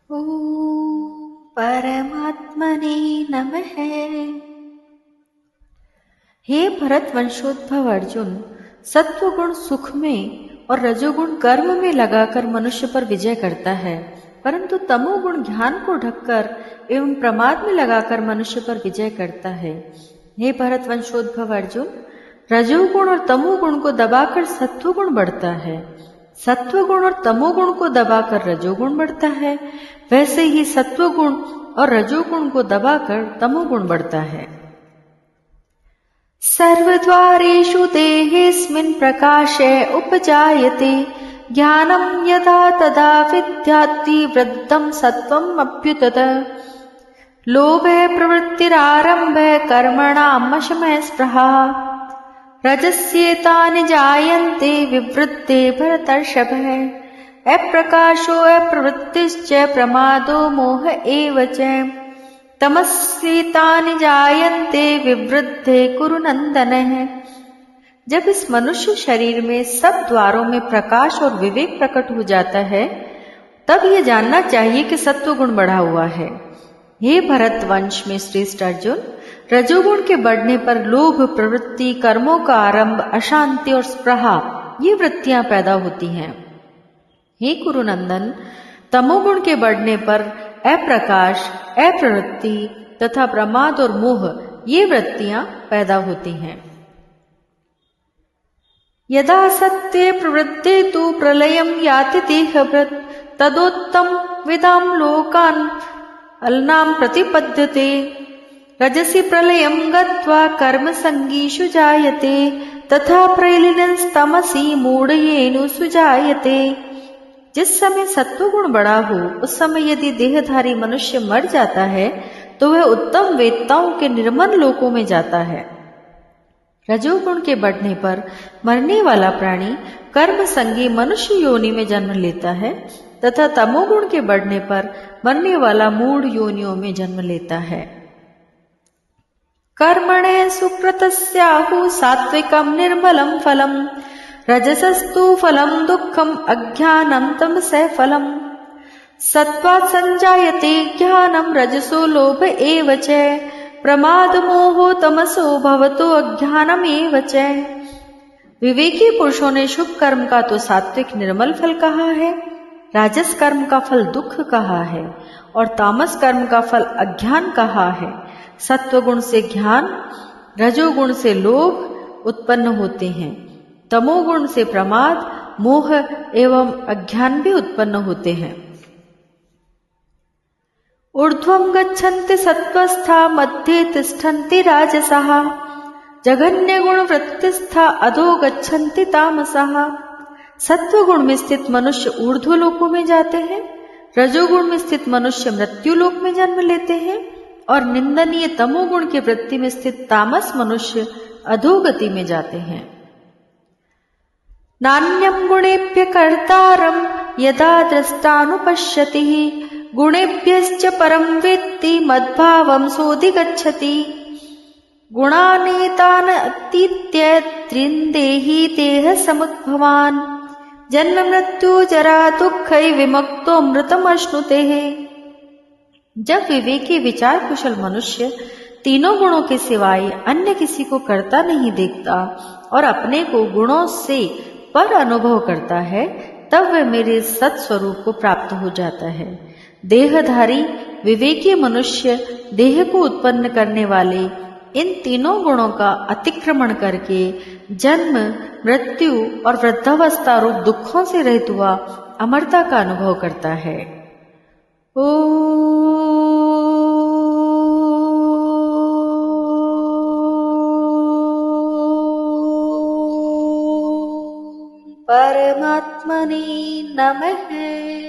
ॐ परमात्मने नमः। हे भरत वंशोद्भव अर्जुन, सत्वगुण सुख में और रजोगुण कर्म में लगाकर मनुष्य पर विजय करता है, परंतु तमोगुण ज्ञान को ढककर एवं प्रमाद में लगाकर मनुष्य पर विजय करता है। हे भरत वंशोद्भव अर्जुन, रजोगुण और तमोगुण को दबाकर सत्वगुण बढ़ता है, सत्वगुण और तमोगुण को दबाकर रजोगुण बढ़ता है, वैसे ही सत्वगुण और रजोगुण को दबाकर तमोगुण बढ़ता है। सर्वद्वारेषु देहेऽस्मिन् प्रकाशे उपजायते, ज्ञानं यदा तदा विद्यात् वृद्धं सत्त्वम् अभ्युदत्। लोभे प्रवृत्तिरारम्भे कर्मणाम् अशमे स्पृहा, रजस्येतानि जायन्ते विवृद्धे भरतर्षभ। अप्रकाशो अप्रवृत्तिश्च प्रमादो मोह एव च, तमस्येतानि जायन्ते विवृद्धे कुरु नन्दन। जब इस मनुष्य शरीर में सब द्वारों में प्रकाश और विवेक प्रकट हो जाता है, तब यह जानना चाहिए कि सत्वगुण बढ़ा हुआ है। हे भरत वंश में श्रेष्ठ अर्जुन, रजोगुण के बढ़ने पर लोभ, प्रवृत्ति, कर्मों का आरंभ, अशांति और स्पृहा ये वृत्तियां पैदा होती हैं। हे कुरुनंदन, तमोगुण के बढ़ने पर अप्रकाश, अप्रवृत्ति तथा प्रमाद और मोह ये वृत्तियां पैदा होती हैं। यदा सत्ये प्रवृत्ते तु प्रलयं याति देहभृत्, तदोत्तम विदां लोकान् अलनां प्रतिपद्यते। रजसि प्रलयं गत्वा कर्मसंगीषु जायते, तथा प्रलीनस्तमसि मूढयेनु सुजायते। जिस समय सत्वगुण बढ़ा हो, उस समय यदि देहधारी मनुष्य मर जाता है तो वह उत्तम वेत्ताओं के निर्मल लोकों में जाता है। रजोगुण के बढ़ने पर मरने वाला प्राणी कर्म संगी मनुष्य योनि में जन्म लेता है, तथा तमोगुण के बढ़ने पर मरने वाला मूढ़ योनियों में जन्म लेता है। कर्मणे सुकृतस्याहु सात्विकं निर्मलं फलम्, रजसस्तु फलं दुःखम् अज्ञानं तमसः फलम्। सत्त्वात् संजायते ज्ञानं रजसो लोभ एव च, प्रमाद मोहो तमसो भवतो अज्ञानमेव च। विवेकी पुरुषों ने शुभ कर्म का तो सात्विक निर्मल फल कहा है, राजस कर्म का फल दुख कहा है और तामस कर्म का फल अज्ञान कहा है। सत्वगुण से ज्ञान, रजोगुण से लोभ उत्पन्न होते हैं, तमोगुण से प्रमाद, मोह एवं अज्ञान भी उत्पन्न होते हैं। ऊर्ध्वं गच्छन्ति सत्त्वस्था मध्ये तिष्ठन्ति राजसः, जघन्य गुण वृत्तिस्था अधो गच्छन्ति तामसः। सत्वगुण में स्थित मनुष्य ऊर्ध्व लोकों में जाते हैं, रजोगुण में स्थित मनुष्य मृत्यु लोक में जन्म लेते हैं और निंदनीय तमोगुण की वृत्ति में स्थित तामस मनुष्य अधोगति में जाते हैं। नान्यं गुणेभ्य कर्तारं यदा दृष्टानुपश्यति, गुणेभ्यश्च परं वेत्ति मद्भावं सोऽधिगच्छति। गुणानेतान् अतीत्य त्रिन्देहि देह समुद्भवान्, जन्म मृत्यु जरा दुःखै विमुक्तो मृतमश्नुते। जब विवेकी विचार कुशल मनुष्य तीनों गुणों के सिवाय अन्य किसी को करता नहीं देखता और अपने को गुणों से पर अनुभव करता है, तब वह मेरे सत्स्वरूप को प्राप्त हो जाता है। देहधारी विवेकी मनुष्य देह को उत्पन्न करने वाले इन तीनों गुणों का अतिक्रमण करके जन्म, मृत्यु और वृद्धावस्था रूप दुखों से रहित हुआ अमरता का अनुभव करता है। परमात्मने नमः।